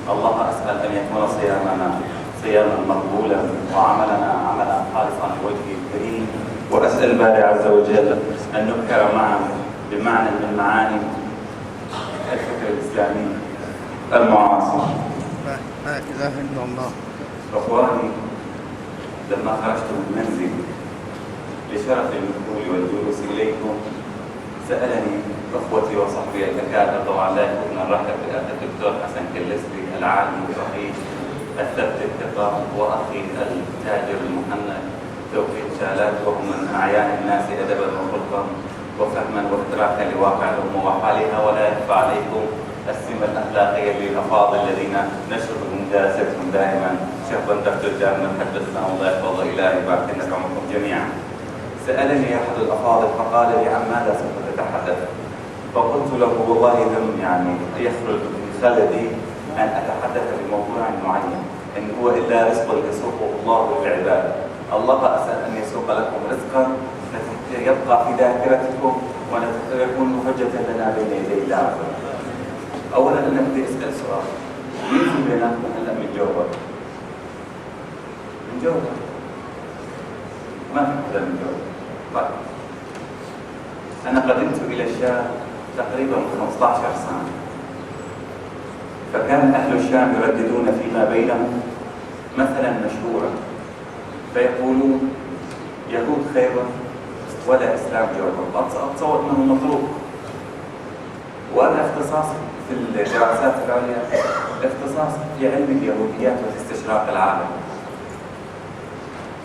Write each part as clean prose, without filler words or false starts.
الله أسأل أن يكون صيامنا صياما مقبولا وعملنا عملا خالصا لوجهه الكريم، وأسأل الباري عز وجل أن نبحر معا بمعنى من معاني الفكر الإسلامي المعاصر. لا إله إلا الله. أخواني، لما خرجت من المنزل لشرف الدخول والجلوس إليكم سألني أخوتي وصحبي الأكابر، طبعا لا يكون الرحب بالأخ الدكتور حسن كلسري العالم الفقيه الثبت الثقة، وأخي التاجر المحنك توفيق شالات، وهم من أعيان الناس أدبا وخلقا وفهما واختراقا لواقع الأمة وحالها. ولا يخفى عليكم السمة الأخلاقية للأفاضل الذين نشرهم دراستهم دائما. شيخ دكتور جابر حدثنا الله يحفظه إلهي يبارك لك عمركم جميعا. سألني أحد الأفاضل فقال لي: عن ماذا سوف تتحدث؟ فقلت له: والله لم يخرج من خلدي أن أتحدث بموضوع معين، إن هو إلا رزق يسوقه الله للعباد. الله أسأل أن يسوق لكم رزقا يبقى في ذاكرتكم ويكون حجة لنا بين يدي الله. أولا أنا بدي أسأل سؤال: مين في بيناتكم هلا من جوبر؟ من جوبر؟ ما في حدا من جوبر. طيب، أنا قدمت إلى الشام تقريبا 15 سنة، فكان أهل الشام يرددون فيما بينهم مثلا مشهورا فيقولون: يهود خيبر ولا إسلام جوبر. أتصور أنه مطروق. وأنا اختصاصي في الدراسات العليا اختصاص في علم اليهوديات والاستشراق العالمي.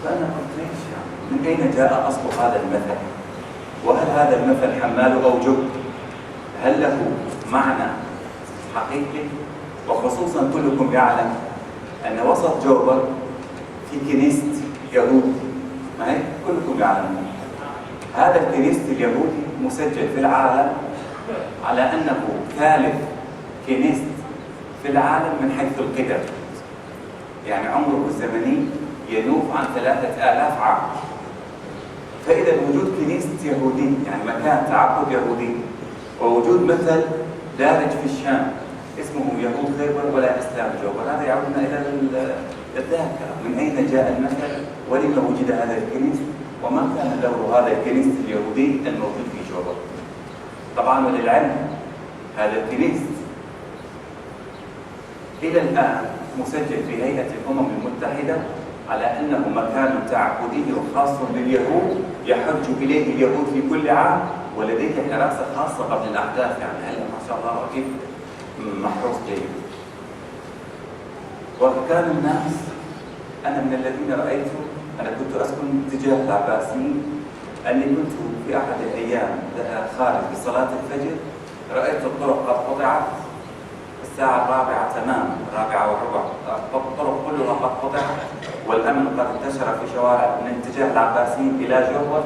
فأنا قلت: ليش من أين جاء أصل هذا المثل؟ وهل هذا المثل حمال أوجه؟ هل له معنى حقيقي؟ وخصوصا كلكم يعلم أن وسط جوبر في كنيسة يهود، ما هي كلكم يعلمون. هذا الكنيسة اليهودي مسجل في العالم على أنه ثالث كنيسة في العالم من حيث القدم، يعني عمره الزمني ينوب عن 3000 عام. فإذا وجود كنيسة يهودي يعني مكان تعبد يهودي، ووجود مثل دارج في الشام اسمه يهود خيبر ولا إسلام جوبر، هذا يعودنا إلى الذاكرة. من أين جاء المثل؟ ولما وجد هذا الكنيسة؟ وما كان دور هذا الكنيسة اليهودي الموجود في جوبر؟ طبعا وللعلم هذا الكنيسة إلى الآن مسجل في هيئة الأمم المتحدة على أنه مكان تعبدي خاص باليهود يحج إليه اليهود في كل عام، ولديه حراسة خاصة قبل الأحداث. يعني هلا ما شاء الله كيف محروس جيد. وكان الناس، أنا من الذين رأيته، أنا كنت أسكن تجاه العباسيين، أني كنت في أحد الأيام خارج بصلاة الفجر رأيت الطرق قد قطعت الساعة 4 تماما، 4:15، الطرق كلها قد قطعت والأمن قد انتشر في شوارع من اتجاه العباسيين إلى جوبر.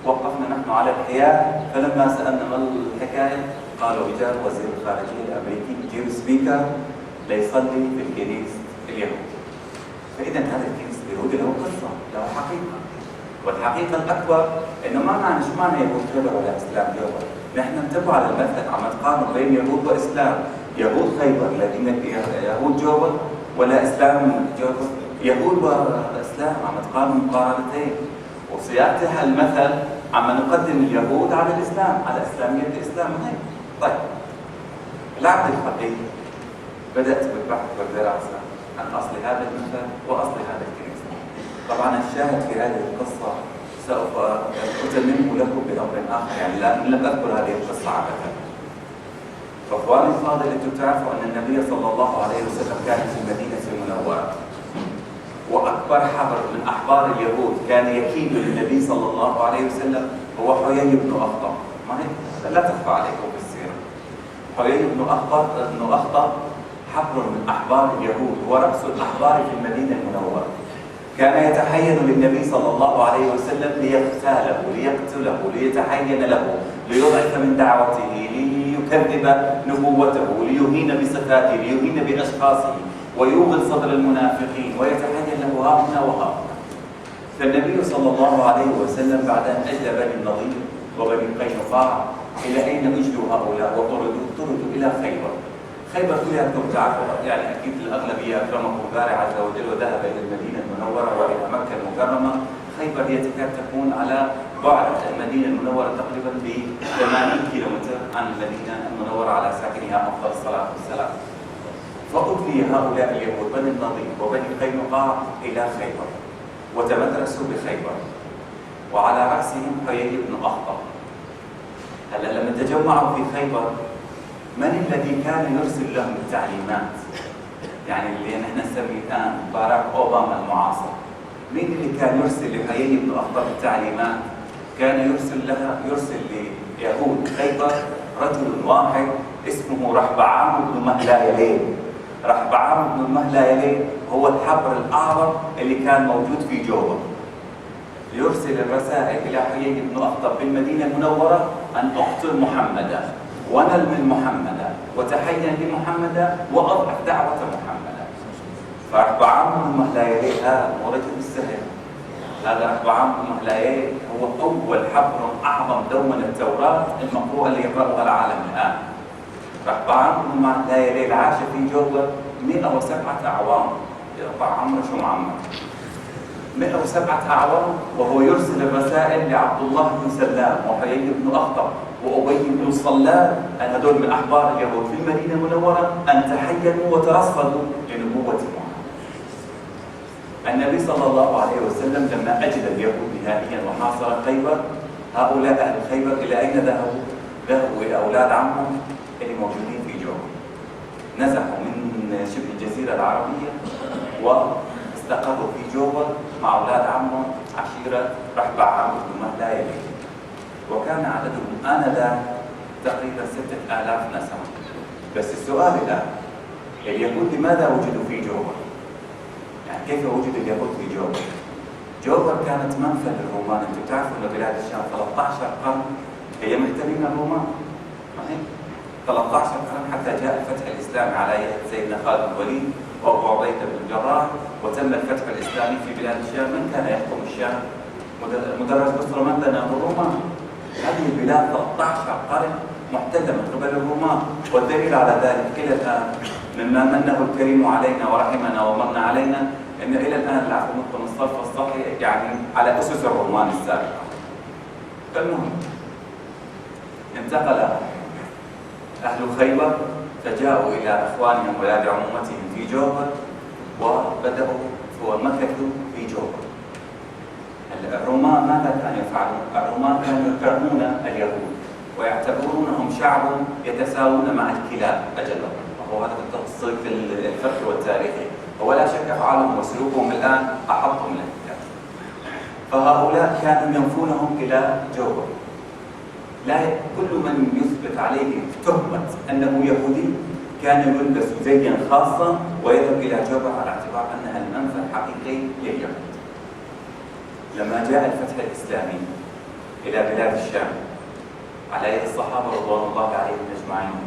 وقفنا نحن على الحياة، فلما سألنا ما الحكاية قالوا: رجال وزير الخارجية الأمريكي جيم سبيكر ليصلي في الكنيسة اليهودي. فإذا هذا الكنيسة اليهودي له قصة، له حقيقة. والحقيقة الأكبر إنه ما معنى شو معنى يهود خيبر ولا إسلام جوبر. نحن ننتبه على المثل، عم نقارن بين يهود وإسلام. يهود خيبر الذين يهود جوبر، ولا إسلام جوبر. يهود وإسلام عم نقارن مقارنتين، وصياغتها المثل عم نقدم اليهود على الإسلام، على إسلامية الإسلام. هيك طيب، العبد الفقيه بدأت بالبحث والدراسة عن أصل هذا المثل وأصل هذا الكنيسة. طبعا الشاهد في هذه القصة سوف أتممه لكم بأمر آخر، يعني لم أذكر هذه القصة عبثا. فأخواني الفاضل، أنتم تعرفوا أن النبي صلى الله عليه وسلم كان في المدينة المنورة، وأكبر حبر من أحبار اليهود كان يكيد للنبي صلى الله عليه وسلم هو حيي بن أخطب. ما هي لا تخفى عليكم في السيرة. حيي بن أخطب حبر من أحبار اليهود، هو رأس الأحبار في المدينة المنورة. كان يتحين للنبي صلى الله عليه وسلم ليغتاله، ليقتله، ليتحين له، ليضعف من دعوته، ليكذب نبوته، ليهين بصفاته، ليهين بأشخاصه، ويوغل صدر المنافقين، ويتحين له ها هنا وها هنا. فالنبي صلى الله عليه وسلم بعد أن أجلى بني النضير وبني قينقاع، إلى أين أجلوا هؤلاء وطردوا؟ طردوا إلى خيبر. خيبر كلياتكم تعرفوا، يعني اكيد الاغلبيه اكرمكم الباري عز وجل وذهب الى المدينه المنوره والى مكه المكرمه. خيبر هي تكاد تكون على بعد المدينه المنوره تقريبا ب 80 كيلومتر عن المدينه المنوره على ساكنها افضل الصلاه والسلام. فأدلي هؤلاء اليهود بني النضير وبني قينقاع إلى خيبر وتمدرسوا بخيبر، وعلى رأسهم حيي بن أخطب. هلا لما تجمعوا في خيبر، من الذي كان يرسل لهم التعليمات؟ يعني اللي نحن نسميه الآن باراك أوباما المعاصر. مين اللي كان يرسل لحيي بن أخطب التعليمات؟ كان يرسل ليهود خيبر رجل واحد اسمه رحبعام بن مهلايلين. رحبعام بن مهلايلين هو الحبر الأعظم اللي كان موجود في جوبا، ليرسل الرسائل إلى حيي بن أخطب بالمدينة المنورة أن أقتل محمدا ونلمن محمدا وتحين لمحمدا وأضعف دعوة محمدا. فرحبعام بن مهلايلين هذا مو رجل السهل، هذا رحبعام بن مهلايلين هو أول حبر أعظم دومن التوراة المقروءة اللي يقرأها العالم الآن. رحبعام بن مهلايلين عاش في جوبا 107 أعوام. يقطع عمره شو معمر 107 أعوام، وهو يرسل الرسائل لعبد الله بن سلام وحيي بن أخطب وأبي بن صلاب، هذول من أحبار اليهود في المدينة المنورة، أن تحينوا وترصدوا لنبوة محمد. النبي صلى الله عليه وسلم لما أجل اليهود نهائيا وحاصر خيبر، هؤلاء أهل خيبر إلى أين ذهبوا؟ ذهبوا إلى أولاد عمهم اللي موجودين في جوبا. نزحوا من شبه الجزيرة العربية واستقروا في جوبا مع أولاد عمهم عشيرة رحبعام بن مهلايلين، وكان عددهم آنذاك تقريبا 6000 نسمة. بس السؤال الآن، اليهود لماذا وجدوا في جوبا؟ يعني كيف وجد اليهود في جوبا؟ جوبا كانت منفى للرومان. انتم تعرفوا ان بلاد الشام 13 قرن هي محتلين الرومان. 13 قرن حتى جاء الفتح الاسلامي على يد سيدنا خالد بن الوليد وابو عبيده بن الجراح، وتم الفتح الاسلامي في بلاد الشام. من كان يحكم الشام؟ مدرج بصره من بنى الرومان. هذه البلاد 13 قرن محتله من قبل الرومان، والدليل على ذلك الى الان مما منه الكريم علينا ورحمنا ومن علينا ان الى الان العفو من الصرف الصحي يعني على اسس الرومان السابقه. فالمهم انتقل اهل خيبر فجاءوا الى اخوانهم ولاد عمومتهم في جوبا وبداوا ومكثوا في جوبا. الرومان ماذا كانوا يفعلون؟ الرومان كانوا يكرهون اليهود ويعتبرونهم شعب يتساوون مع الكلاب اجلهم، وهو هذا التصريف الفقهي والتاريخي، ولا شك افعالهم وسلوكهم الان احط من الكلاب. فهؤلاء كانوا ينفونهم الى جوبا. لا كل من يثبت عليه تهمه انه يهودي كان يلبس زيا خاصا ويذهب الى جوبا على اعتبار انها المنفى الحقيقي لليهود. لما جاء الفتح الاسلامي الى بلاد الشام على يد الصحابه رضوان الله عليهم اجمعين،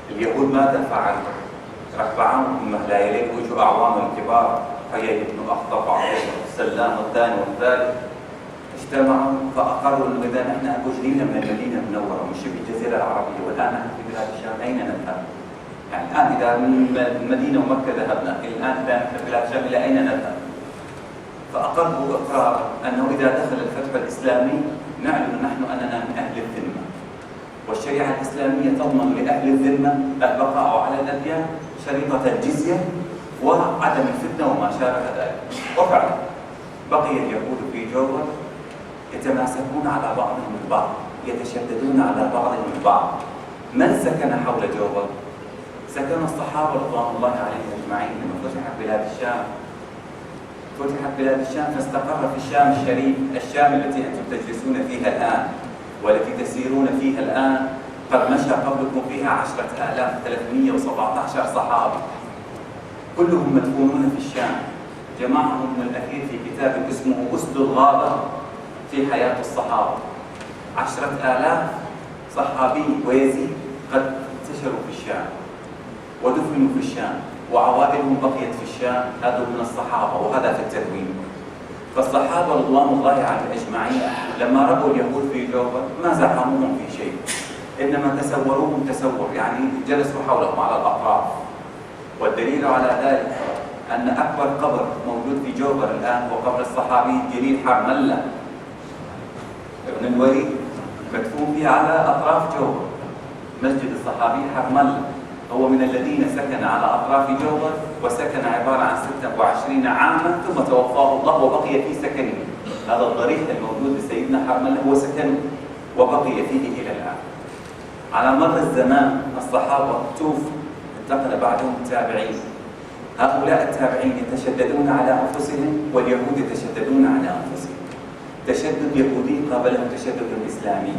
اليهود ماذا فعلوا؟ رحبعام بن مهلايلين واجوا اعوانهم الكبار حيي بن اخطب وعبيده السلام والثاني والثالث، اجتمعوا فاقروا انه اذا نحن اجرينا من المدينه المنوره ومن شبه الجزيره العربيه والان نحن في بلاد الشام اين نذهب؟ يعني الان اذا من المدينه ومكه ذهبنا، الان اذا نحن في بلاد الشام الى اين نذهب؟ فاقروا اقرارا انه اذا دخل الفتح الاسلامي نعلن نحن اننا من اهل الذمه، والشريعه الاسلاميه تضمن لاهل الذمه البقاء على الاديان شريطه الجزيه وعدم الفتنه وما شابه ذلك. وفعلا بقي اليهود في جوبا يتماسكون على بعضهم البعض، يتشددون على بعضهم البعض. من سكن حول جوبا؟ سكن الصحابه رضوان الله عليهم اجمعين. لما فتحت بلاد الشام، فتحت بلاد الشام فاستقر في الشام الشريف، الشام التي انتم تجلسون فيها الان والتي تسيرون فيها الان، قد مشى قبلكم فيها 10,317 صحابي كلهم مدفونون في الشام. جمعهم ابن الأثير في كتاب اسمه أسد الغابة في حياة الصحابة. 10,000 صحابي ويزيد قد انتشروا في الشام ودفنوا في الشام، وعوائلهم بقيت في الشام، هذول من الصحابة، وهذا في التدوين. فالصحابة رضوان الله عليهم أجمعين لما رأوا اليهود في جوبا ما زعموهم في شيء، إنما تسوروهم تسور، يعني جلسوا حولهم على الأطراف. والدليل على ذلك أن أكبر قبر موجود في جوبر الآن هو قبر الصحابي الجليل حرملة ابن الوليد، مدفون فيه على أطراف جوبر. مسجد الصحابي حرملة هو من الذين سكن على أطراف جوبر، وسكن عبارة عن 26 عاما ثم توفاه الله وبقي في سكنه. هذا الضريح الموجود لسيدنا حرملة هو سكنه وبقي فيه إلى الآن. على مر الزمان الصحابة توفوا، انتقل بعدهم التابعين. هؤلاء التابعين يتشددون على أنفسهم واليهود يتشددون على أنفسهم. تشدد يهودي قابله تشدد إسلامي.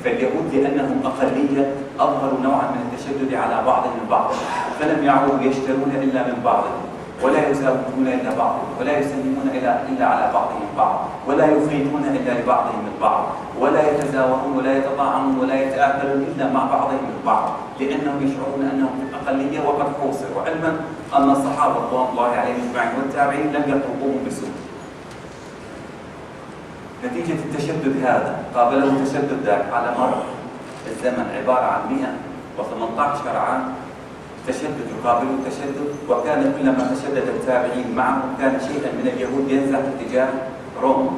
فاليهود لأنهم أقلية أظهروا نوعا من التشدد على بعضهم البعض، فلم يعودوا يشترون إلا من بعضهم، ولا يزاوجون إلا بعضهم، ولا يسلمون إلا على بعضهم البعض، ولا يخيطون إلا لبعضهم البعض، ولا يتزاورون ولا يتطاعمون ولا يتآكلون إلا مع بعضهم البعض، لأنهم يشعرون أنهم في الأقلية وقد حوصروا، علما أن الصحابة رضوان الله عليهم أجمعين والتابعين لم يتركوهم بسوء. نتيجة التشدد هذا قابله تشدد ذاك على مر الزمن عبارة عن 118 عام تشدد يقابله تشدد، وكان كلما تشدد التابعين معهم كان شيئا من اليهود ينزح اتجاه روما.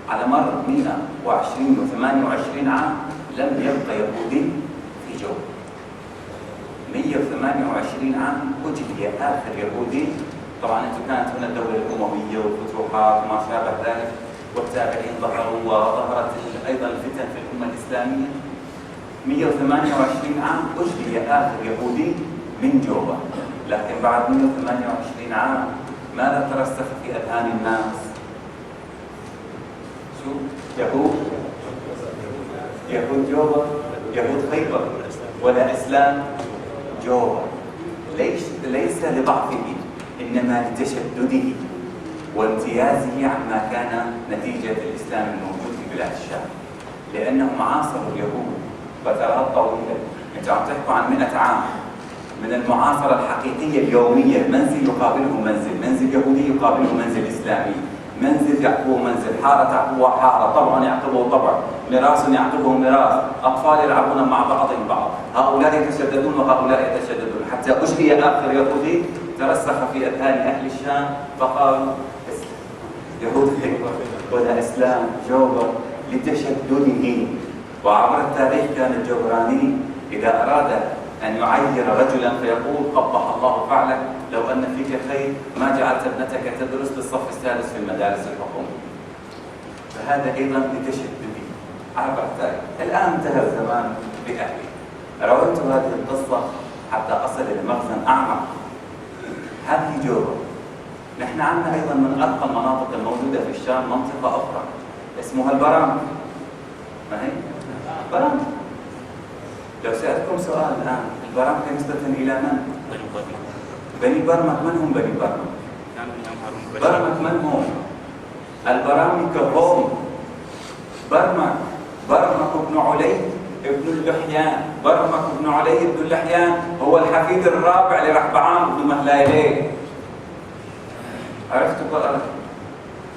على مر 120 و28 عام لم يبقى يهودي في جو. 128 عام أجلي آخر يهودي. طبعا كانت هنا الدولة الأموية والفتوحات وما شابه ذلك، والتابعين ظهروا وظهرت أيضا الفتن في الأمة الإسلامية. 128 عام أجلي آخر يهودي من جوبا. لكن بعد 128 عام ماذا ترسخ في أذهان الناس؟ شو؟ يهود جوبا، يهود خيبر، ولا إسلام جوبا. ليس لضعفه إنما لتشدده وامتيازه عما كان نتيجة الإسلام الموجود في بلاد الشام، لأنهم عاصروا اليهود فترات طويلة. أنتم عم تحكوا عن 100 عام من المعاصرة الحقيقية اليومية. منزل يقابله منزل يهودي يقابله منزل إسلامي، منزل يعقبه منزل، حارة تعقبه حارة، طبع يعقبه طبع، ميراث يعقبه ميراث، أطفال يلعبون مع بعضهم بعض، هؤلاء يتشددون وهؤلاء يتشددون، حتى أجري آخر يهودي ترسخ في أذهان أهل الشام فقالوا يهود خيبر ولا إسلام جوبر لتشدده. وعبر التاريخ كان الجبراني إذا أراد أن يعير رجلا فيقول قبح الله فعلك، لو أن فيك خير ما جعلت ابنتك تدرس للصف الثالث في المدارس الحكومية. فهذا أيضا لتشدده عبر التاريخ. الآن انتهى الزمان بأهله. رويت هذه القصة حتى أصل إلى مغزى أعمق. هذه جوبا. نحن عندنا أيضا من أرقى المناطق الموجودة في الشام منطقة أخرى اسمها البرامج. ما هي؟ برامج. لو سألتكم سؤال الآن، البرامج نسبة إلى من؟ بني برمك. من هم بني برمك؟ برمك من هم؟ البرامج هم برمك بن علي ابن اللحيان. برمك بن علي ابن اللحيان هو الحفيد الرابع لرحبعام بن مهلايليه. عرفتوا بقى؟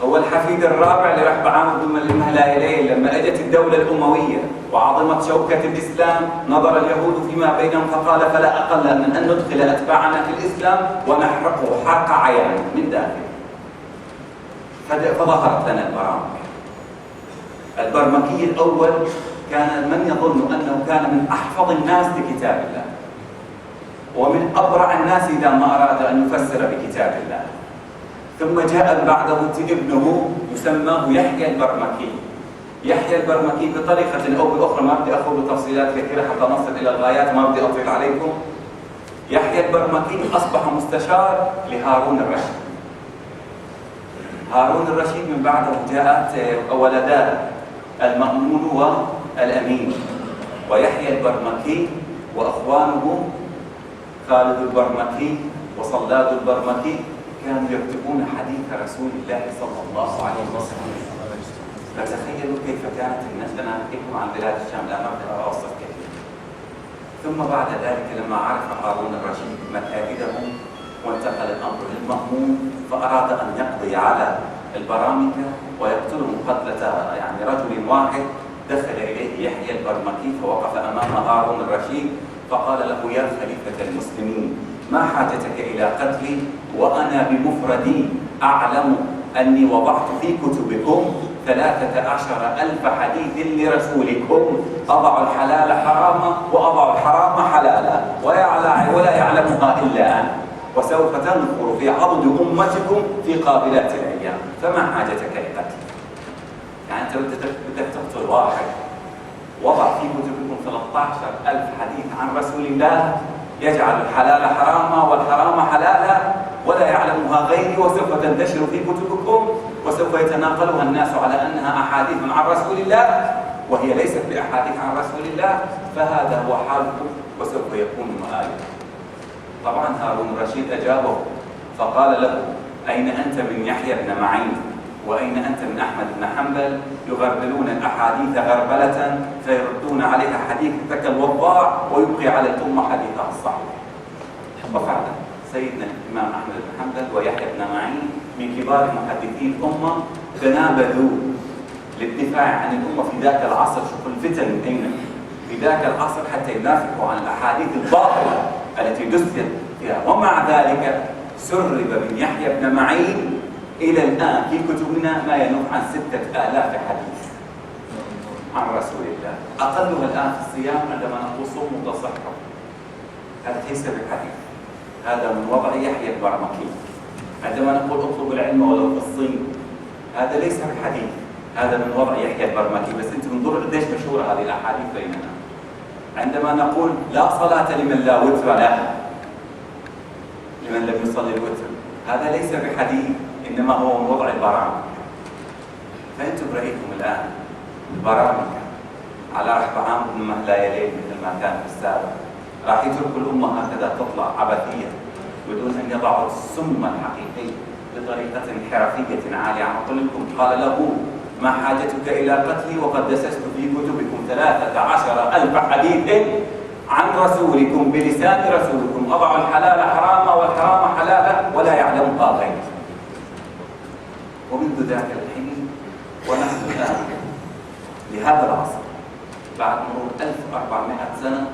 هو الحفيد الرابع لرحبعام بن مهلايليه. لما اجت الدولة الأموية وعظمت شوكة الإسلام نظر اليهود فيما بينهم فقال فلا أقل من أن ندخل أتباعنا في الإسلام ونحرقه حرق عيان من داخل. فظهرت لنا البرامج. البرمكي الأول كان من يظن أنه كان من أحفظ الناس لكتاب الله ومن أبرع الناس إذا ما أراد أن يفسر بكتاب الله. ثم جاء بعده ابنه يسماه يحيى البرمكي. يحيى البرمكي بطريقة أو بأخرى، ما بدي أخوض بتفصيلات كثيرة حتى نصل إلى الغايات، ما بدي أطيل عليكم. يحيى البرمكي أصبح مستشار لهارون الرشيد. هارون الرشيد من بعده جاءت ولداه المأمون والأمين، ويحيى البرمكي وأخوانه خالد البرمكي وصلاد البرمكي كانوا يكتبون حديث رسول الله صلى الله عليه وسلم. فتخيلوا كيف كانت النشأة. أنا أحكيكم عن بلاد الشام لا أقدر أوصف كيف. ثم بعد ذلك لما عرف هارون الرشيد مكائدهم وانتقل الأمر للمأمون فأراد أن يقضي على البرامكة ويقتلهم قتلة يعني رجل واحد. دخل إليه يحيى البرمكي فوقف أمام هارون الرشيد فقال له: يا خليفة المسلمين، ما حاجتك إلى قتلي وأنا بمفردي أعلم أني وضعت في كتبكم 13,000 حديث لرسولكم أضع الحلال حراما وأضع الحرام حلالا ولا يعلمها إلا أنا، وسوف تنخر في عضد أمتكم في قابلات الأيام، فما حاجتك لقتلي؟ يعني أنت بدك تقتل واحد وضع في كتبكم 13,000 حديث عن رسول الله يجعل الحلال حراما والحرام حلالا ولا يعلمها غيري، وسوف تنتشر في كتبكم وسوف يتناقلها الناس على أنها أحاديث عن رسول الله وهي ليست بأحاديث عن رسول الله، فهذا هو حالكم وسوف يكون مآلكم. طبعا هارون الرشيد أجابه فقال له: أين أنت من يحيى بن معين؟ وأين أنت من أحمد بن حنبل؟ يغربلون الأحاديث غربلة فيردون عليها حديثك الوضاع ويبقي على الأمة حديثها الصحيح. وفعلا سيدنا الإمام أحمد بن حنبل ويحيى بن معين من كبار محدثي الأمة تنابذوا للدفاع عن الأمة في ذاك العصر. شوفوا الفتن من أين في ذاك العصر حتى ينافقوا عن الأحاديث الباطلة التي دست فيها. ومع ذلك سرب من يحيى بن معين إلى الآن في كتبنا ما ينوح عن 6,000 حديث عن رسول الله، أقلها الآن في الصيام عندما نقول صوموا تصحوا، هذا ليس بحديث، هذا من وضع يحيى البرمكي. عندما نقول اطلبوا العلم ولو في الصين، هذا ليس بحديث، هذا من وضع يحيى البرمكي. بس أنت انظروا قديش مشهورة هذه الأحاديث بيننا. عندما نقول لا صلاة لمن لا وتر له، لمن لم يصلي الوتر، هذا ليس بحديث، إنما هو من وضع البرامج. فأنتم رأيتم الآن البرامج على رحب عام من لا يلين مثل ما كان في السابق، راح يتركوا الأمة هكذا تطلع عبثية بدون أن يضعوا السم الحقيقي بطريقة انحرافية عالية. أقول لكم قال له: ما حاجتك إلى قتلي وقد دسست في كتبكم 13,000 حديث عن رسولكم بلسان رسولكم أضع الحلال حراما والحرام حلالا ولا يعلمها غيري. ومنذ ذاك الحين ونحن الآن لهذا العصر بعد مرور 1400 سنة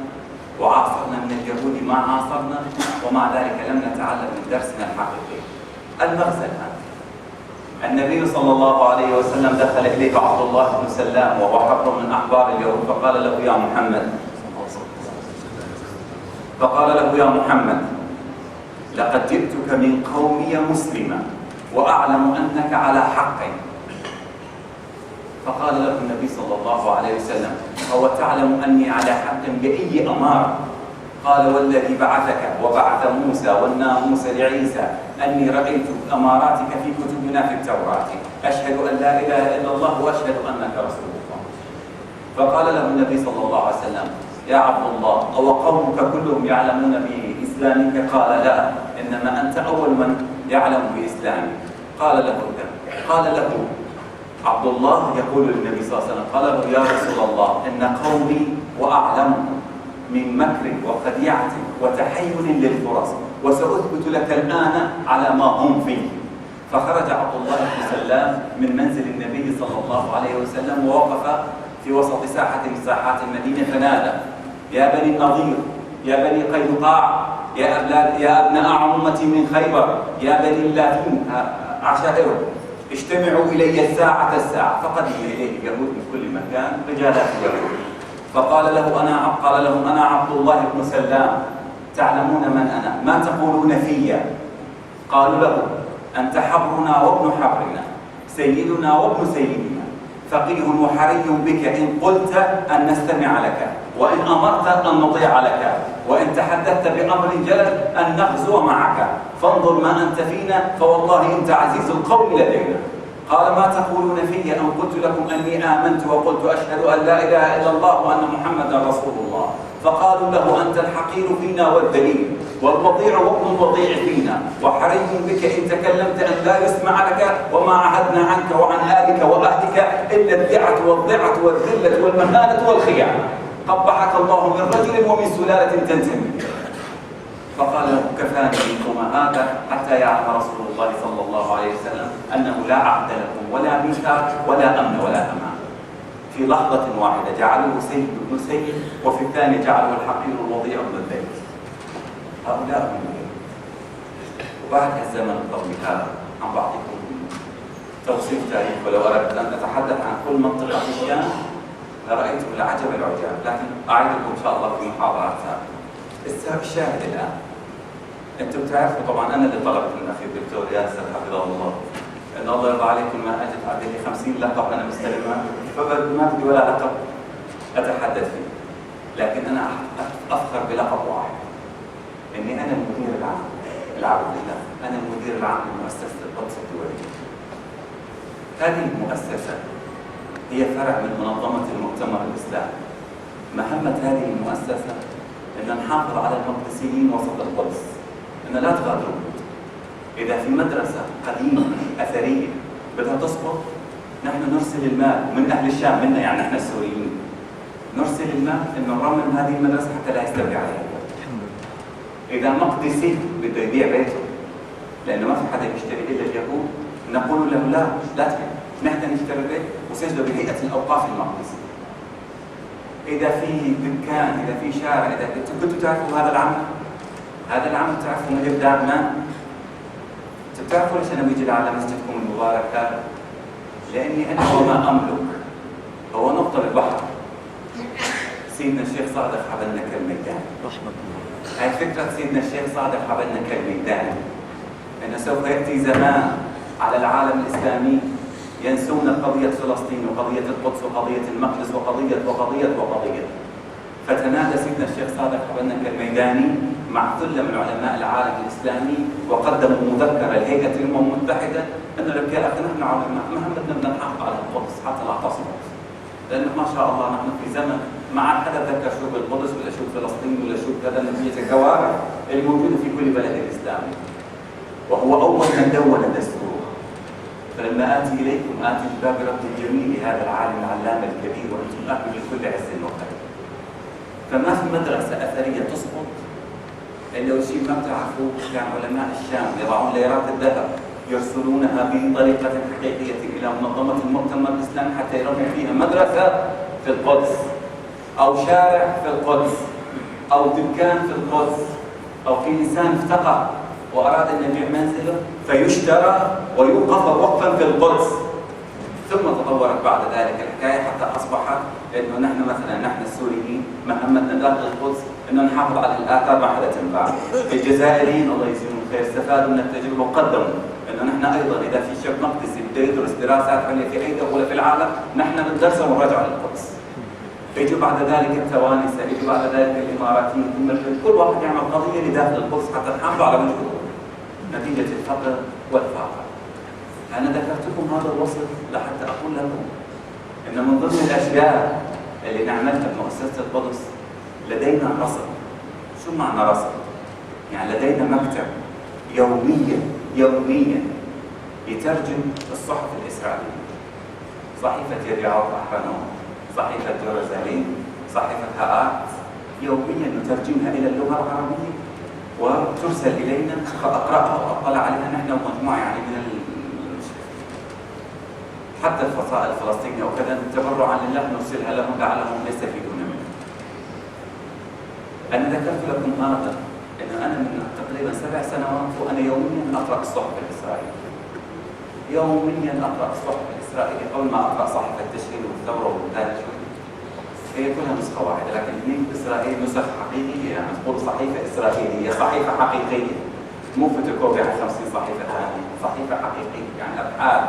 وعاصرنا من اليهود ما عاصرنا، ومع ذلك لم نتعلم من درسنا الحقيقي. المغزى الآن النبي صلى الله عليه وسلم دخل إليه عبد الله بن سلام وهو حبر من أحبار اليهود فقال له: يا محمد لقد جئتك من قومي مسلما وأعلم أنك على حق. فقال له النبي صلى الله عليه وسلم: هو تعلم أني على حق بأي أمارة؟ قال: والذي بعثك وبعث موسى والناموس لعيسى أني رأيت أماراتك في كتبنا في التوراة، أشهد أن لا إله إلا الله وأشهد أنك رسول الله. فقال له النبي صلى الله عليه وسلم: يا عبد الله، أو قومك كلهم يعلمون بإسلامك؟ قال: لا، إنما أنت أول من يعلم بإسلامك. قال له عبد الله يقول للنبي صلى الله عليه وسلم، قال له: يا رسول الله، إن قومي وأعلمهم من مكر وخديعة وتحيل للفرص، وسأثبت لك الآن على ما هم فيه. فخرج عبد الله بن سلام من منزل النبي صلى الله عليه وسلم ووقف في وسط ساحة من ساحات المدينة فنادى: يا بني النضير، يا بني قينقاع، يا أبناء عمتي من خيبر، يا بني اللاتين عشائره، اجتمعوا إلي الساعة. فقدم إليه اليهود من كل مكان رجالات اليهود. فقال لهم: أنا عبد الله بن سلام، تعلمون من أنا؟ ما تقولون في؟ قالوا له: أنت حبرنا وابن حبرنا، سيدنا وابن سيدنا، فقيه وحري بك إن قلت أن نستمع لك، وإن أمرت أن نطيع لك، وإن تحدثت بأمر جلل أن نغزو معك، فانظر ما أنت فينا، فوالله أنت عزيز القوم لدينا. قال: ما تقولون في أن قلت لكم أني آمنت وقلت أشهد أن لا إله إلا الله وأن محمدا رسول الله؟ فقالوا له: أنت الحقير فينا والدليل، والوضيع وابن الوضيع فينا، وحري بك إن تكلمت أن لا يسمع لك، وما عهدنا عنك وعن آلك وأهلك إلا الدعة والضعة والذلة والمهانة والخيانة، قبحك الله من رجل ومن سلالة تنتمي. فقال له: كفاني منكم هذا حتى يعلم رسول الله صلى الله عليه وسلم أنه لا عهد لكم ولا ميثاق ولا أمن ولا أمان. في لحظة واحدة جعلوه سيد ابن سيد، وفي الثاني جعله الحقير الوضيع ابن البيت. هؤلاء هم البيت. وبعد الزمن الطويل هذا عم بعطيكم توصيف تاريخ، ولو أردت أن أتحدث عن كل منطقة في الشام لرأيتم العجب العجاب، لكن أعيدكم إن شاء الله في محاضرات ثانية. الشاهد الآن، أنتم تعرفوا طبعا أنا اللي طلبت من أخي الدكتور ياسر حفظه الله إن الله يرضى عليكم ما أجد عليه 50 لقب أنا مستلمها، فما بدي ولا لقب أتحدث فيه، لكن أنا أفخر بلقب واحد، إني أنا المدير العام العبد لله، أنا المدير العام لمؤسسة القدس الدولية. هذه المؤسسة هي فرع من منظمة المؤتمر الإسلامي. مهمة هذه المؤسسة أن نحافظ على المقدسيين وسط القدس، أن لا تغادروا. إذا في مدرسة قديمة أثرية بدها تسقط، نحن نرسل المال من أهل الشام، منا يعني نحن السوريين، نرسل المال أن نرمم هذه المدرسة حتى لا يستولي عليها. إذا مقدسي بده يبيع بيته لأنه ما في حدا يشتري إلا اليهود، نقول له لا تبيع، نحن نشتري البيت وسجله بهيئة الأوقاف المقدسية. إذا في دكان، إذا في شارع، إذا كنتوا تعرفوا هذا العمل، هذا العمل تعرفوا من إبداع ما؟ بتعرفوا ليش أنا بيجي لعلى مسجدكم المبارك هذا؟ لأني أنا وما أملك هو نقطة بالبحر. سيدنا الشيخ صادق حبلنا كالميدان. رحمة الله. هاي فكرة سيدنا الشيخ صادق حبلنا كالميدان، أنه سوف يأتي زمان على العالم الإسلامي ينسون قضية فلسطين وقضية القدس وقضية المقدس وقضية. فتنادى سيدنا الشيخ صادق حبلنا كالميداني مع ثلة من علماء العالم الإسلامي، وقدموا مذكرة لهيئة الأمم المتحدة أن لك يا أخي نحن علماء مهمتنا بدنا نحافظ على القدس حتى لا تصمت، لأنه ما شاء الله نحن في زمن ما عاد حدا ذكر شو بالقدس ولا شو فلسطين ولا شو كذا، نتيجة الكوارث الموجودة في كل بلد إسلامي. وهو أول من دون دستور. فلما آتي إليكم آتي بباب رب الجميل هذا العالم العلامة الكبير، وأنتم أهل لكل عز وخير. فما في مدرسة أثرية تسقط إلا وشيء ما بتعرفوه، كان علماء الشام يضعون ليرات الذهب يرسلونها بطريقة حقيقية إلى منظمة المؤتمر الإسلامي حتى يرموا فيها مدرسة في القدس، أو شارع في القدس، أو دكان في القدس، أو في إنسان افتقر وأراد أن يبيع منزله فيشترى ويوقف وقفا في القدس. ثم تطورت بعد ذلك الحكاية حتى أصبحت إنه نحن مثلا نحن السوريين مهمتنا داخل القدس إنه نحافظ على الآثار ما حدا تنباع. الجزائريين الله يجزيهم خير استفادوا من التجربة وقدموا إنه نحن أيضا إذا في شاب مقدسي بده يدرس دراسات عليا في أي دولة في العالم نحن ندرسها ونرجع للقدس. يجوا بعد ذلك التوانسة، يجوا بعد ذلك الإماراتيين، كل واحد يعمل قضية لداخل القدس حتى نحافظ على وجهه نتيجة الفقر والفاقة. أنا ذكرت لكم هذا الوصف لحتى أقول لكم إن من ضمن الأشياء اللي نعملها بمؤسسة القدس لدينا رصد. شو معنى رصد؟ يعني لدينا مكتب يوميا يترجم الصحف الإسرائيلية، صحيفة يدعوت أحرنون، صحيفة جيروزاليم، صحيفة هآت، يوميا نترجمها إلى اللغة العربية وترسل إلينا فأقرأها وأطلع عليها نحن ومجموعة يعني من حتى الفصائل الفلسطينية وكذا تبرعا لله نرسلها لهم لعلهم يستفيدون منها. أنا ذكرت لكم هذا إن أنا من تقريبا 7 سنوات وأنا يوميا أقرأ الصحف الإسرائيلية. يوميا أقرأ الصحف الإسرائيلية قبل ما أقرأ صحيفة التشهير والثورة والثالث شوي. هي كلها نسخة واحدة لكن هنيك إسرائيل نسخ حقيقية، يعني تقول صحيفة إسرائيلية، صحيفة حقيقية، مو فوتوكوبي على 50 صحيفة ثانية، صحيفة حقيقية يعني أبحاث،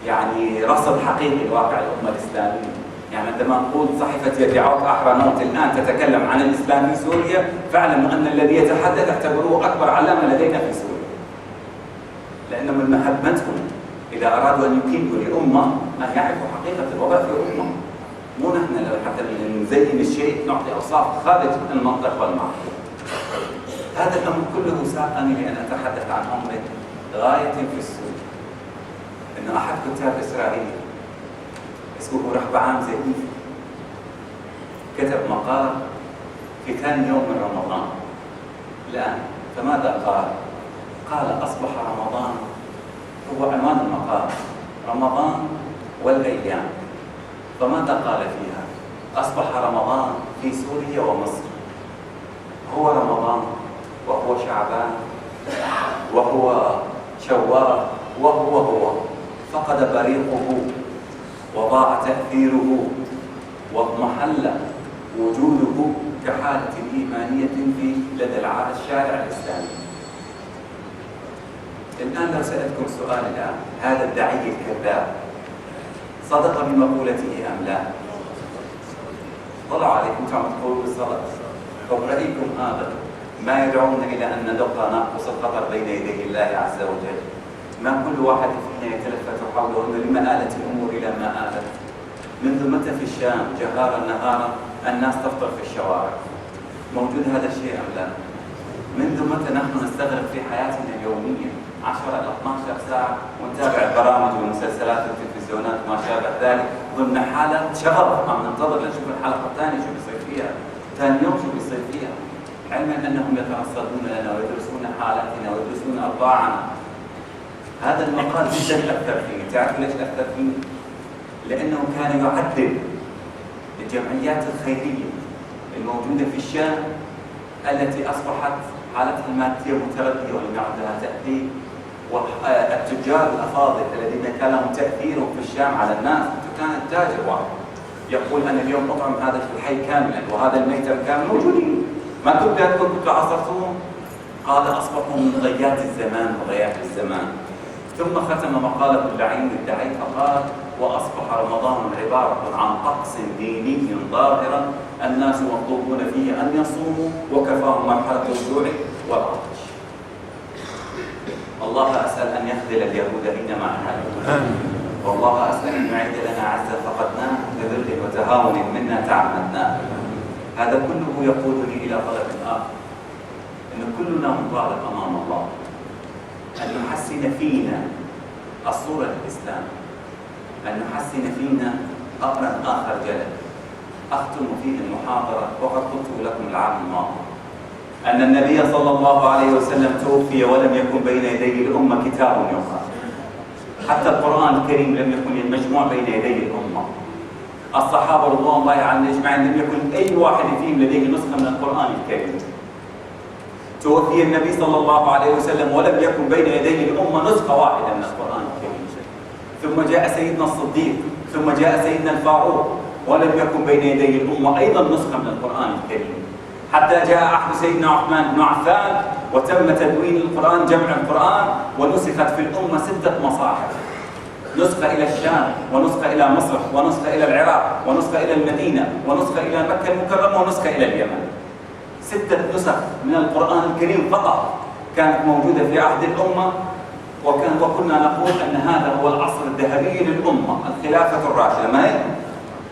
يعني رصد حقيقي لواقع الأمة الإسلامية. يعني عندما نقول صحيفة يدعوت أحرنوت الآن تتكلم عن الإسلام في سوريا، فاعلموا أن الذي يتحدث اعتبروه أكبر علامة لدينا في سوريا. لأنه من مهمتهم إذا أرادوا أن يكيدوا لأمة أن يعرفوا حقيقة الوضع في أمة. مو نحن حتى نزين الشيء نعطي أوصاف خارج المنطق والمعقول. هذا الأمر كله ساقني لأن أتحدث عن أمر غاية في السوري. إنه أحد كتاب إسرائيلي اسمه رهبعام زئيف كتب مقال في ثاني يوم من رمضان الآن. فماذا قال؟ قال أصبح رمضان، هو عنوان المقال رمضان والأيام، فماذا قال فيها؟ أصبح رمضان في سوريا ومصر هو رمضان وهو شعبان وهو شوال وهو فقد بريقه وضاع تأثيره واضمحل وجوده كحالة إيمانية في لدى الشارع الإسلامي. الآن لو سألتكم سؤال الآن، هذا الداعي الكذاب صدق بمقولته أم لا؟ طلع عليكم تقولوا بالصدق. فبرأيكم هذا ما يدعونا إلى أن ندق ناقص الخطر بين يدي الله عز وجل. ما كل واحد فينا يتلفت حوله أنه لما آلت الأمور إلى ما آلت. منذ متى في الشام جهارا نهارا الناس تفطر في الشوارع؟ موجود هذا الشيء أم لا؟ منذ متى نحن نستغرق في حياتنا اليومية 10 إلى 12 ساعة ونتابع البرامج والمسلسلات والتلفزيونات وما شابه ذلك ضمن حالة شغف، عم ننتظر لنشوف الحلقة الثانية شو بيصير فيها، ثاني يوم شو بيصير فيها، علما أنهم يترصدون لنا ويدرسون حالاتنا ويدرسون أوضاعنا. هذا المقال جدا أثر فيني. تعرف ليش أثر فيني؟ لأنه كان يعدل الجمعيات الخيرية الموجودة في الشام التي أصبحت حالتها المادية متردية ولم يعد لها تأثير، والتجار الأفاضل الذين كان لهم تأثير في الشام على الناس. كان التاجر واحد يقول أنا اليوم أطعم هذا الحي كاملا وهذا الميتم كامل موجودين، ما كنت عصرتهم. قال أصبحوا من غيات الزمان وغيات الزمان. ثم ختم مقالة اللعين الدعي فقال وأصبح رمضان عبارة عن طقس ديني ظاهرا الناس مطلوبون فيه أن يصوموا وكفاهم مرحلة الجوع والعطش. الله أسأل أن يخذل اليهود حينما أنهلوا، والله أسأل أن يعيد لنا عزا فقدناه بذل وتهاون منا تعمدناه. هذا كله يقودني إلى طلب آخر، أن كلنا مطالب أمام الله أن نحسن فينا الصورة للإسلام، أن نحسن فينا أمرا آخر جلل أختم فيه المحاضرة وقد قلت لكم العام الماضي أن النبي صلى الله عليه وسلم توفي ولم يكن بين يدي الأمة كتاب يقرأ. حتى القرآن الكريم لم يكن مجموع بين يدي الأمة. الصحابة رضوان الله عليهم أجمعين لم يكن أي واحد فيهم لديه نسخة من القرآن الكريم. توفي النبي صلى الله عليه وسلم ولم يكن بين يدي الأمة نسخة واحدة من القرآن الكريم. ثم جاء سيدنا الصديق، ثم جاء سيدنا الفاروق ولم يكن بين يدي الأمة أيضا نسخة من القرآن الكريم، حتى جاء عهد سيدنا عثمان بن عفان وتم تدوين القرآن، جمع القرآن، ونسخت في الأمة 6 مصاحف، نسخة إلى الشام ونسخة إلى مصر ونسخة إلى العراق ونسخة إلى المدينة ونسخة إلى مكة المكرمة ونسخة إلى اليمن. 6 نسخ من القرآن الكريم فقط كانت موجودة في عهد الأمة. وكنا نقول أن هذا هو العصر الذهبي للأمة، الخلافة الراشدة. ما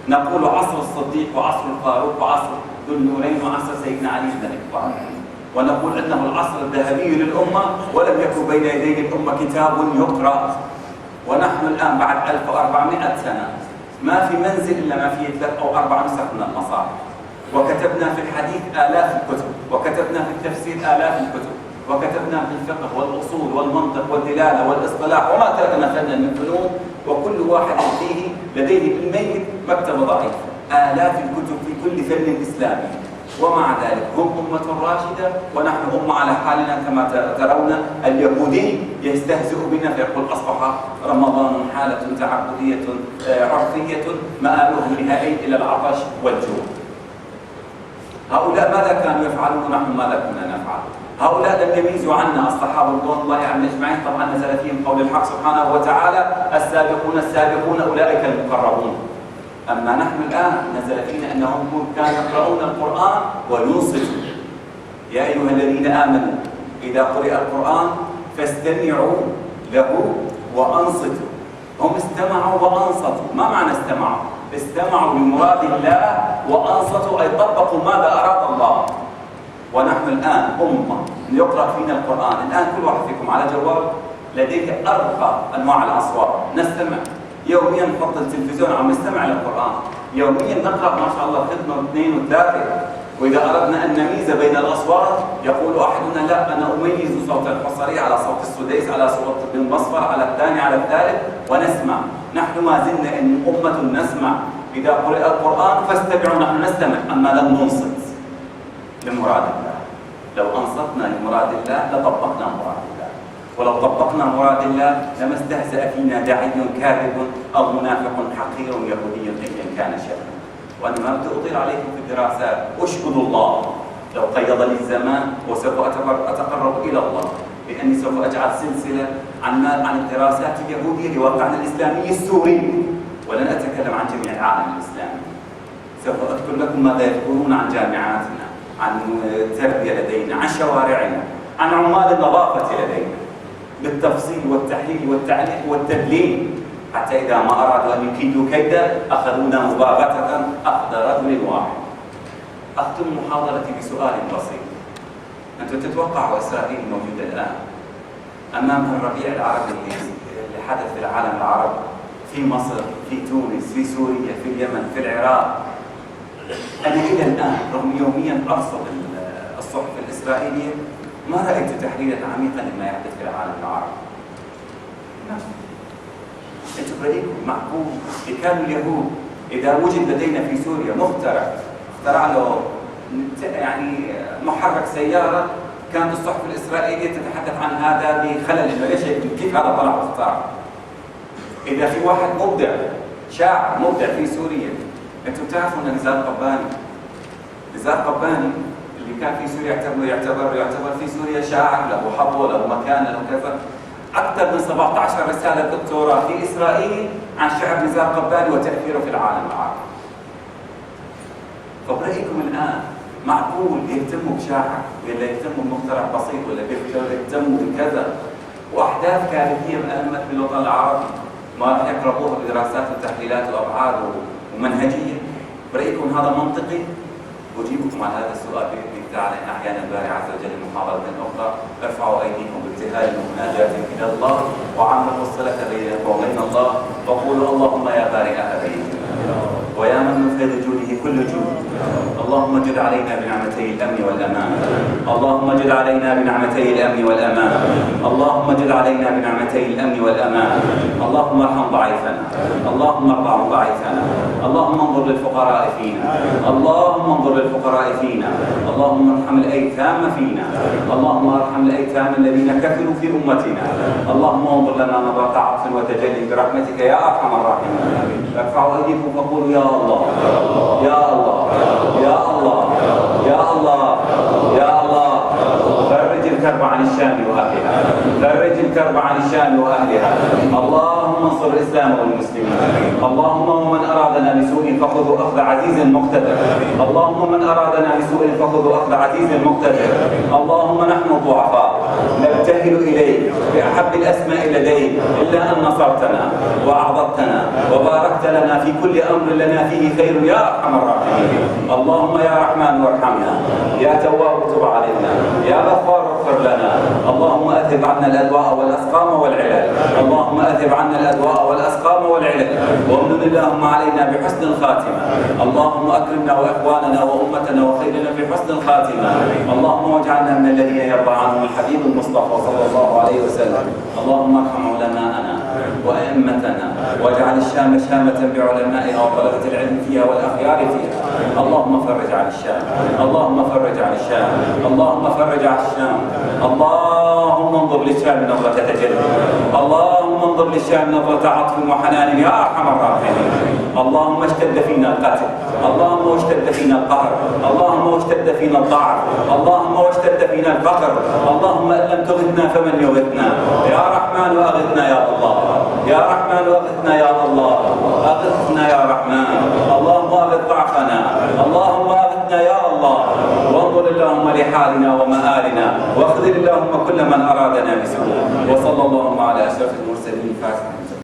نقول عصر الصديق وعصر الفاروق وعصر ذو النورين وعصر سيدنا علي بن أبي طالب، ونقول أنه العصر الذهبي للأمة ولم يكن بين يدي الأمة كتاب يقرأ. ونحن الآن بعد 1400 سنة ما في منزل إلا ما فيه 3 أو 4 نسخ من المصاحف، وكتبنا في الحديث آلاف الكتب، وكتبنا في التفسير آلاف الكتب، وكتبنا في الفقه والأصول والمنطق والدلالة والاصطلاح، وما تركنا فنا من فنون، وكل واحد فيه لديه بالميت مكتبة ضعيفة، آلاف الكتب في كل فن إسلامي. ومع ذلك هم أمة راشدة ونحن أمة على حالنا كما ترون. اليهودي يستهزئ بنا فيقول أصبح رمضان حالة تعبدية عرفية مآلها النهائي إلى العطش والجوع. هؤلاء ماذا كانوا يفعلون ونحن ماذا كنا نفعل؟ هؤلاء لم يميزوا عنا الصحابة رضوان الله عليهم أجمعين. طبعا نزل فيهم قول الحق سبحانه وتعالى السابقون السابقون أولئك المقربون. أما نحن الآن نزل فينا أنهم كانوا يقرؤون القرآن وينصتوا. يا أيها الذين آمنوا إذا قرئ القرآن فاستمعوا له وأنصتوا. هم استمعوا وأنصتوا. ما معنى استمعوا؟ استمعوا لمراد الله وأنصتوا أي طبقوا ماذا أراد الله. ونحن الآن أمة يقرأ فينا القرآن. الآن كل واحد فيكم على جوال لديه أرقى أنواع الأصوات. نستمع يوميا، نحط التلفزيون عم نستمع للقرآن يوميا، نقرأ ما شاء الله ختمة و2 و3. وإذا أردنا أن نميز بين الأصوات يقول أحدنا لا أنا أميز صوت الحصري على صوت السديس على صوت بن مصفر على الثاني على الثالث ونسمع. نحن ما زلنا إن أمة نسمع إذا قرئ القرآن فاستمعوا نحن نستمع، أما لم ننصت لمراد الله. لو أنصتنا لمراد الله لطبقنا مراد الله، ولو طبقنا مراد الله لما استهزأ فينا داعي كاذب أو منافق حقير يهودي أيا كان شأنه. وأنا ما بدي أطيل عليكم في الدراسات، أشهد الله لو قيض لي الزمان وسوف أتقرب إلى الله بأني سوف أجعل سلسلة عن الدراسات اليهودية لواقعنا الإسلامي السوري، ولن أتكلم عن جميع العالم الإسلامي. سوف أذكر لكم ماذا يذكرون عن جامعاتنا، عن التربية لدينا، عن شوارعنا، عن عمال النظافة لدينا، بالتفصيل والتحليل والتعليق والتدليل، حتى إذا ما أرادوا أن يكيدوا كيدا أخذونا مباغتة أخذ رجل واحد. أختم محاضرتي بسؤال بسيط. أنتم تتوقعوا إسرائيل موجودة الآن أمام الربيع العربي اللي حدث في العالم العربي، في مصر، في تونس، في سوريا، في اليمن، في العراق. أنا إلى الآن رغم يوميا أرصد الصحف الإسرائيلية ما رأيت تحليلا عميقا لما يحدث في العالم العربي. أنتم برأيكم معقول كانوا اليهود إذا وجد لدينا في سوريا اخترع له يعني محرك سيارة، كانت الصحف الإسرائيلية تتحدث عن هذا بخلل، إنه ليش كيف هذا طلع واخترع؟ إذا في واحد مبدع، شاعر مبدع في سوريا، أنتم تعرفون أن نزار قباني اللي كان في سوريا يعتبر في سوريا شاعر، له حظوة، له مكانة، له كذا. أكثر من 17 رسالة دكتوراه في إسرائيل عن شعر نزار قباني وتأثيره في العالم العربي. فبرأيكم الآن معقول يهتموا بشاعر ولا يهتموا بمخترع بسيط ولا يهتموا بكذا وأحداث كارثية ألمت بالوطن العربي ما راح يقربوها بدراسات وتحليلات وأبعاد ومنهجية؟ برأيكم هذا منطقي؟ أجيبكم على هذا السؤال بإذن تعالى إن أحيانا الباري عز وجل محاضرة أخرى. ارفعوا أيديكم بابتهال ومناجاة إلى الله وعمقوا الصلة بينكم وبين الله وقولوا اللهم يا بارئ هذه ويا من من فيض جوده كل جود، اللهم جد علينا بنعمتي الأمن والأمان، اللهم جد علينا بنعمتي الأمن والأمان، اللهم جد علينا بنعمتي الأمن والأمان، اللهم ارحم ضعيفنا، اللهم ارحم ضعيفنا، اللهم انظر للفقراء فينا، اللهم انظر للفقراء فينا، اللهم ارحم الأيتام فينا، اللهم ارحم الأيتام الذين كثروا في أمتنا، اللهم انظر لنا نظرة عطف وتجلي برحمتك يا أرحم الراحمين. ارفعوا أيديكم فقولوا يا الله يا الله يا الله يا الله يا الله. فرج الكرب عن الشام وأهلها، فرج الكرب عن الشام وأهلها. اللهم انصر الإسلام والمسلمين. اللهم ومن أرادنا بسوء فخذوا أخذ عزيز مقتدر. اللهم من أرادنا بسوء فخذوا أخذ عزيز مقتدر. اللهم نحن الضعفاء نبتهل إليك بأحب الأسماء لديك إلا أن نصرتنا وأعضدتنا وباركت لنا في كل أمر لنا فيه خير يا أرحم الراحمين. اللهم يا رحمن وارحمنا، يا تواب تب علينا، يا غفار اغفر لنا. اللهم أذهب عنا الأدواء والأسقام والعلل، اللهم أذهب عنا الأدواء والأسقام والعلل، وامن اللهم علينا بحسن الخاتمة. اللهم أكرمنا وإخواننا وأمتنا وخيرنا بحسن الخاتمة. اللهم واجعلنا من الذين يرضى عنهم الحبيب المصطفى صلى الله عليه وسلم. اللهم ارحم علماءنا وأئمتنا واجعل الشام شامة بعلمائها وطلبة العلم فيها والأخيار فيها. اللهم فرج عن الشام، اللهم فرج عن الشام، اللهم فرج عن الشام. اللهم انظر للشام نظرة تجلي، اللهم انظر للشام نظرة عطف وحنان يا أرحم الراحمين. اللهم اشتد فينا القتل، اللهم واشتد فينا القهر، اللهم واشتد فينا الضعف، اللهم واشتد فينا الفقر. اللهم إن لم تغثنا فمن يغثنا يا رحمن أغثنا يا الله، يا رحمن أغثنا يا الله، أغثنا يا رحمن. اللهم أغث ضعفنا، اللهم أغثنا يا الله، وانظر اللهم لحالنا ومآلنا واخذل اللهم كل من أرادنا بسوء. وصلى اللهم على أشرف المرسلين. فاتح.